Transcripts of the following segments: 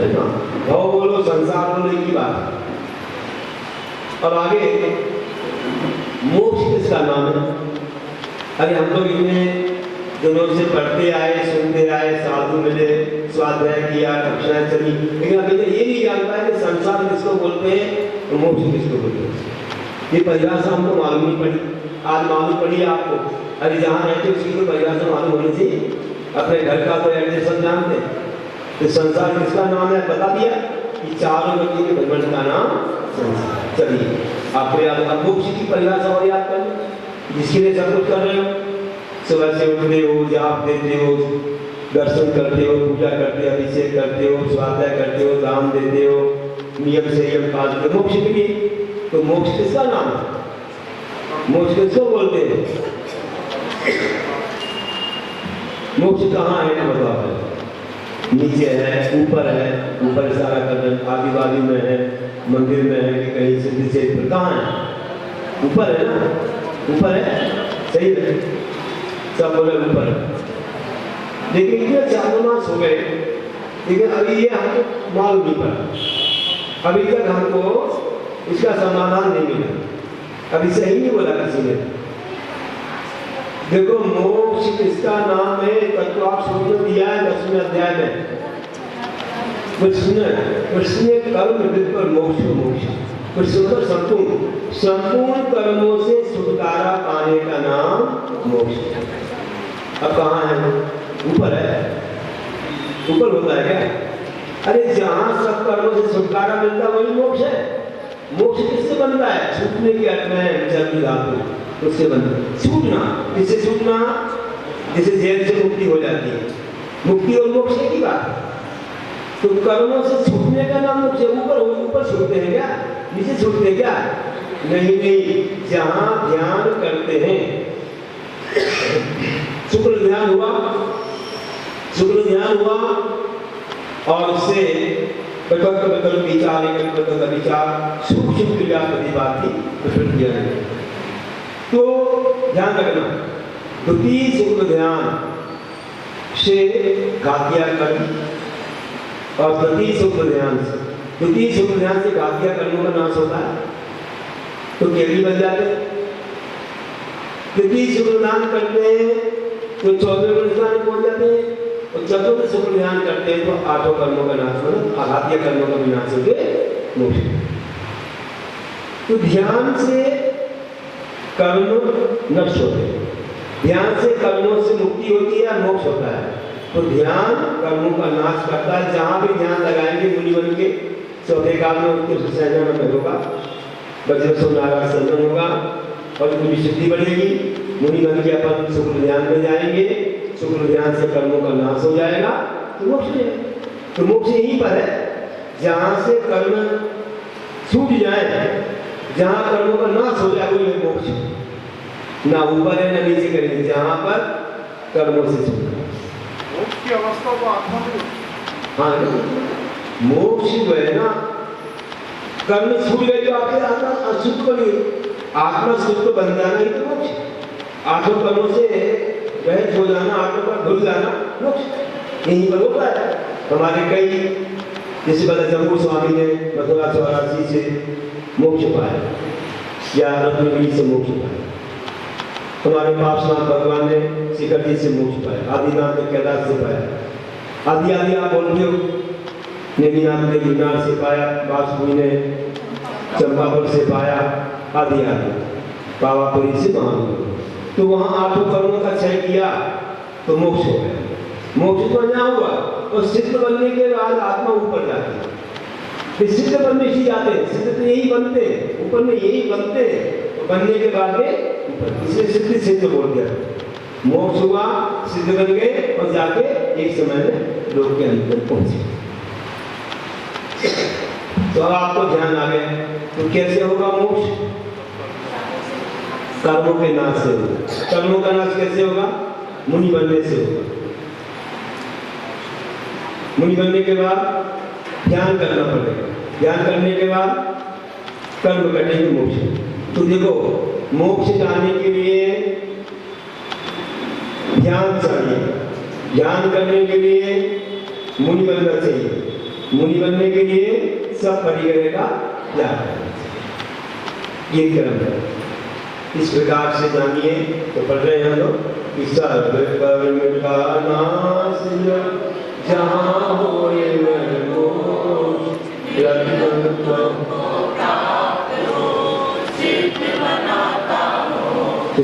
है ना, भव बोलो संसार बोलो एक ही बात है। और आगे मोक्ष किसका नाम है? अरे हम लोग इतने दिनों से पढ़ते आए, सुनते आए, साधु मिले, स्वाध्याय किया, कक्षाएं चली, लेकिन अभी तक ये नहीं जानता है कि संसार किसको बोलते हैं और मोक्ष किसको बोलते हैं। ये परिभाषा हमको मालूम नहीं पड़ी, आज मालूम पड़ी आपको। अरे जहाँ रहते उसकी तो परिभाषा मालूम होनी चाहिए, अपने घर का तो एड्रेस सब जानते हैं। तो संसार किसका नाम है बता दिया कि चारों गति के भ्रमण का नाम संसार। चलिए आपको याद, अब मोक्ष की परिभाषा और याद कर, जिसके लिए सब कुछ कर रहे हो, सुबह से उठते हो, जाप देते हो, दर्शन करते हो, पूजा करते हो, अभिषेक करते हो, स्वाध्याय करते हो, दान देते हो, नियम संयम पालते हो, मोक्ष के लिए। तो मोक्ष किसका नाम है? मोक्ष किसको बोलते हैं? मोक्ष कहाँ है ना बताओ? नीचे है, ऊपर है, ऊपर सारा कदम आदिवादी में है, मंदिर में है कि कहीं सिद्धि से कहाँ है? ऊपर है ना, ऊपर है, सही है, सब बोले ऊपर है। लेकिन ये 4 मास हो गए, लेकिन अभी ये हमको मालूम नहीं पड़ा, अभी तक हमको इसका समाधान नहीं मिला। अभी सही नहीं बोला किसी ने। देखो मोक्ष किसका नाम है तो आप सूत्र दिया है 10वें अध्याय में, कृष्ण कर्म विपर मोक्ष मोक्ष, कृष्ण संपूर्ण कर्मों से छुटकारा पाने का नाम मोक्ष। अब कहाँ है? ऊपर है, ऊपर होता है क्या? अरे जहाँ सब कर्मों से छुटकारा मिलता है वही मोक्ष है। मोक्ष किससे बनता है? छूटने के अर्थ में जन्म धातु उससे बनता है। छूटना, किससे छूटना? जैसे जेल से मुक्ति हो जाती है, मुक्ति और मोक्ष एक ही बात है। तो कर्मों से छूटने का नाम मोक्ष है। ऊपर छूटते हैं क्या? नीचे छूटते हैं क्या? नहीं, जहां ध्यान करते हैं, शुक्र ध्यान हुआ, शुक्र ध्यान हुआ और उससे विचार सूक्ष्म क्रिया प्रतिभाती प्रकृति। तो ध्यान रखना, द्वितीय शुक्र ध्यान से घातिया कर्म और तृतीय शुक्र ध्यान से घातिया कर्मों का नाश होता है, तो केवली बन जाते हैं। तृतीय शुक्र ध्यान करते हैं तो 14वें स्थान में पहुंच जाते हैं, और चतुर्थ शुक्र ध्यान करते हैं तो 8 कर्मों का नाश होना, आघातीय कर्मों का विनाश होके मोक्ष। तो ध्यान से कर्म नष्ट होते हैं, ध्यान से कर्मों से मुक्ति होती है, मोक्ष होता है। तो ध्यान कर्मों का नाश करता है। जहां भी ध्यान लगाएंगे मुनि बन के, चौथे काल में उनके संयम में होगा, वज्र सो नारायण संयम होगा और उनकी सिद्धि बढ़ेगी। मुनि बन के अपन शुक्र ध्यान में जाएंगे, शुक्र ध्यान से कर्मों का नाश हो जाएगा तो मोक्ष है। तो मोक्ष यहीं पर है जहां से कर्म छूट जाए, जहां कर्मों का नाश हो जाए वही मोक्ष। ना ऊपर है ना नीचे करेंगे, जहां पर कर्मों से छूट मोक्ष की अवस्था तो आत्मा में। हाँ, मोक्ष जो है ना, कर्म छूट गए तो आपके आत्मा अशुद्ध बनी, आत्मा शुद्ध बन जाना ही तो मोक्ष। 8 कर्मों से रहित हो जाना, आत्मा पर भूल जाना मोक्ष यहीं पर होता है। हमारे कई, जैसे बता जम्मू स्वामी ने मथुरा 84 से मोक्ष पाया, या रत्नगिरी से मोक्ष पाया। हमारे पार्श्वनाथ भगवान ने शिखर जी से मोक्ष पाया, आदिनाथ ने कैलाश से पाया, आदि आदि आप बोलते हो, नेमिनाथ ने गिरनार से पाया, वासुदेव ने चंपापुर से पाया, आदि आदि पावापुरी से महादेव। तो वहां 8 कर्मों का क्षय किया तो मोक्ष हो गया। मोक्ष तो यहाँ हुआ, और सिद्ध बनने के बाद आत्मा ऊपर जाती है। फिर सिद्ध बनने से जाते हैं, सिद्ध तो यही बनते हैं, ऊपर में यही बनते हैं, तो बनने के बाद में ऊपर, इसलिए सिद्ध सिद्ध बोल दिया। मोक्ष हुआ, सिद्ध बन गए और जाके एक समय में लोक के अंदर पहुंचे। तो अब आपको ध्यान आ गया, तो कैसे होगा मोक्ष? कर्मों के नाश से होगा। कर्मों का नाश कैसे होगा? मुनि बनने से होगा। मुनि बनने के बाद ध्यान करना पड़ेगा, ध्यान करने के बाद कर्म कटेंगे मोक्ष। तो देखो, मोक्ष जाने के लिए ध्यान चाहिए, ध्यान करने के लिए मुनि बनना चाहिए, मुनि बनने के लिए सब परिग्रह का त्याग करना चाहिए। ये क्रम है। इस प्रकार से जानिए तो पढ़ रहे हैं हम लोग कि सर्व कर्म का नाश जहाँ होए मोक्ष,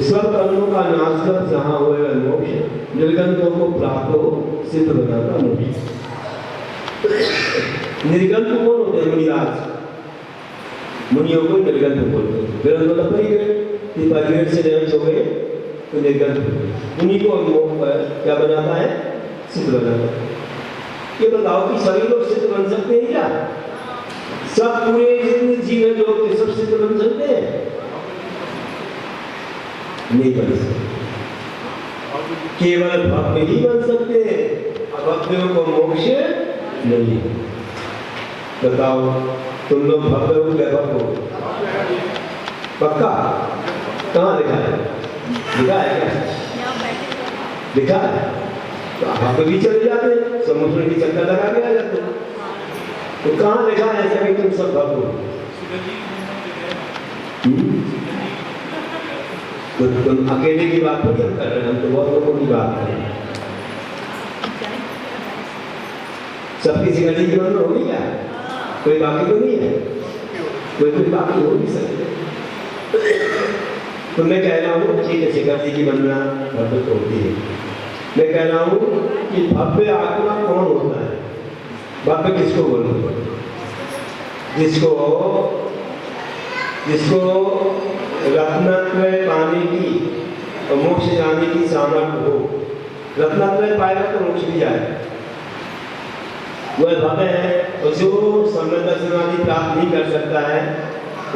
सब कर्मों का नाश कर जहाँ होए मोक्ष, निर्गंतों को प्राप्त हो सिद्ध बनाता मोक्ष। निर्गंत कौन होते हैं? मुनिराज, मुनियों को निर्गंत बोलते हैं। निर्गंत मतलब परिग्रह से निर्गंत हो गए तो निर्गंत। उन्हीं को क्या बनाता है? सिद्ध बनाता है। ये बताओ कि सभी लोग सिद्ध बन सकते हैं क्या? सब पूरे जितने जीव है लोग के सब सिद्ध बन सकते हैं? नहीं बन सकते। केवल भक्त ही बन सकते हैं, अभक्तों को मोक्ष नहीं। बताओ तुम लोग भक्त हो क्या भक्त हो? पक्का? कहाँ लिखा है? लिखा है क्या? लिखा है? तो आप भी चले जाते, समुद्र की चक्कर लगा के आ जाते। तो कहाँ लिखा है ऐसा कि तुम सब भक्त हो? तो तुम अकेले की बात थोड़ी हम कर रहे हैं, हम तो बहुत लोगों की बात कर रहे हैं। सब किसी का जीवन में होगी क्या? कोई बाकी तो नहीं है? कोई बाकी हो नहीं सकते। तो मैं कह रहा हूँ ठीक है, शेखर जी की वंदना भक्त होती है। मैं कह रहा हूँ कि भव्य आत्मा कौन होता है? भव्य किसको बोलते हैं? जिसको रत्नत्रय पाने की और मोक्ष जाने की सामर्थ्य हो। रत्नत्रय पाएगा तो मोक्ष भी जाएगा। वह भव्य है, और जो सम्यक दर्शन आदि प्राप्त नहीं कर सकता है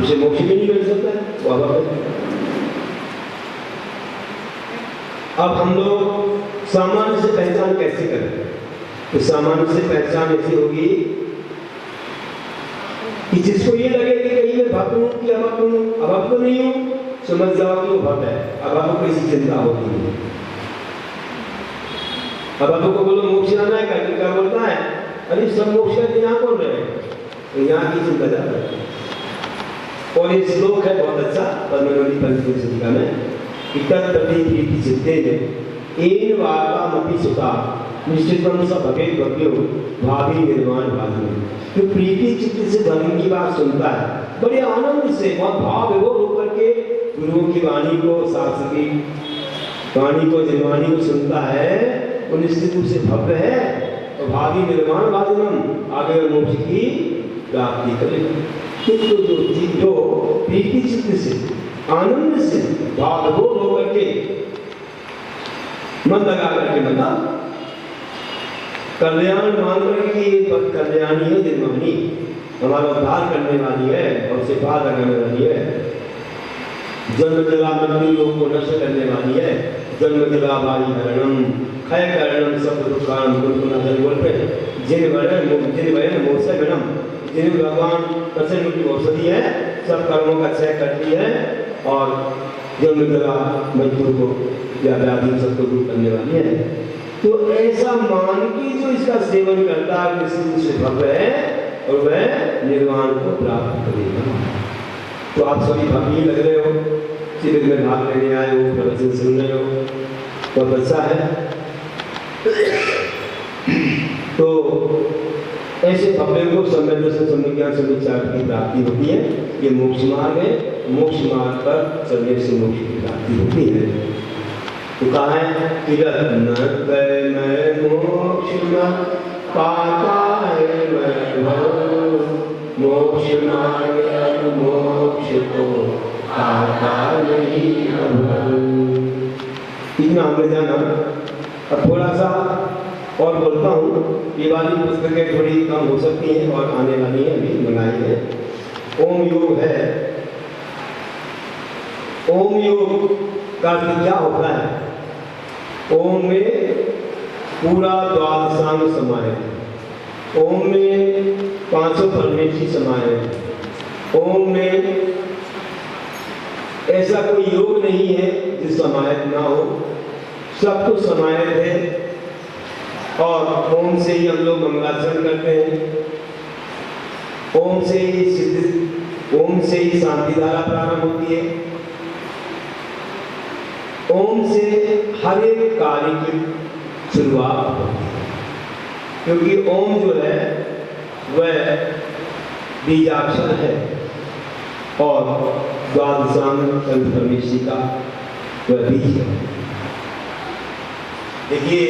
उसे मोक्ष भी नहीं मिल सकता है, वो अभव्य है। अब हम लोग सामान्य से पहचान कैसे करें? तो सामान्य से पहचान ऐसी होगी कि जिसको ये लगे कि कहीं मैं भक्त हूँ कि अभक्त हूँ, अभक्त तो नहीं हूँ, समझ जाओ कि वो भक्त है। अभक्त को किसी चिंता होती नहीं। अभक्त को बोलो मोक्ष जाना है, करके क्या बोलता है? अरे सब मोक्ष का यहाँ बोल रहे हैं, तो यहाँ की चिंता ज्यादा है। और ये श्लोक है बहुत अच्छा पद्मनाभी पंचदशी में, तत्प्रति प्रीति चित्ते एन वार्तामपि सुता निश्चितम स भवेत् भव्यो भावी निर्माण भावी। जो प्रीति चित्त से धर्म की बात सुनता है, बड़े आनंद से, बहुत भाव विभोर होकर के गुरुओं की वाणी को, शास्त्र की वाणी को, निर्वाणी को सुनता है, वो निश्चित रूप से भव्य है और भावी निर्माण भाजनम, आगे मोक्ष की प्राप्ति करेगा। जो प्रीति चित्त से, आनंद से, भाव विभोर होकर के, मन लगा करके, मतलब कल्याण मान करके कल्याणी है, निर्माणी, हमारा उद्धार करने वाली है और से पार लगाने वाली है। जन्म जला मृत्यु लोग को नष्ट करने वाली है। जन्म जला बाई हरणम क्षय करणम सब दुखान गुणगुण बोलते जिन वर्ण मोक्ष गणम, जिन भगवान प्रसन्न की औषधि है, सब कर्मों का क्षय करती है और जन्म जला मृत्यु को या व्याधि सबको दूर करने वाली है। तो ऐसा मान के जो इसका सेवन करता है निश्चित से भव्य है और वह निर्वाण को प्राप्त करेगा। तो आप सभी भव्य लग रहे हो, शिविर में भाग लेने आए हो, प्रवचन सुन रहे हो, बहुत अच्छा है। तो ऐसे भव्य को सम्यक दर्शन, सम्यक ज्ञान, सम्यक चार्ट की प्राप्ति होती है। ये मोक्ष मार्ग है, मोक्ष मार्ग पर चलने से मोक्ष की प्राप्ति होती है। तो कहा है कि मोक्ष पाता है मोक्ष मार्ग मोक्ष को पाता नहीं। इतना हमने जाना। अब थोड़ा सा और बोलता हूँ, ये वाली पुस्तकें थोड़ी कम हो सकती हैं और आने वाली हैं, अभी मंगाई है। ओम योग है। ओम योग का अर्थ क्या होता है? ओम में पूरा द्वादशांग समाये, ओम में 500 परमेष्ठी समाये, ओम में ऐसा कोई योग नहीं है जिस समायित ना हो, सब कुछ समायित है। और ओम से ही हम लोग मंगलाचरण करते हैं। ओम से ही सिद्ध, ओम से ही शांति धारा प्रारंभ होती है। ओम से हर एक कार्य की शुरुआत होती है, क्योंकि ओम जो है वह बीजाक्षर है और द्वादशांग परमेश्वरी का वह बीज है। देखिए,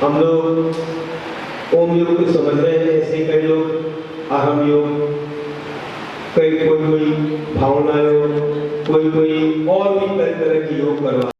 हम लोग ओम योग को समझ रहे हैं, ऐसे कई लोग अहम योग, कोई भावना योग, कोई और भी तरह के योग करवा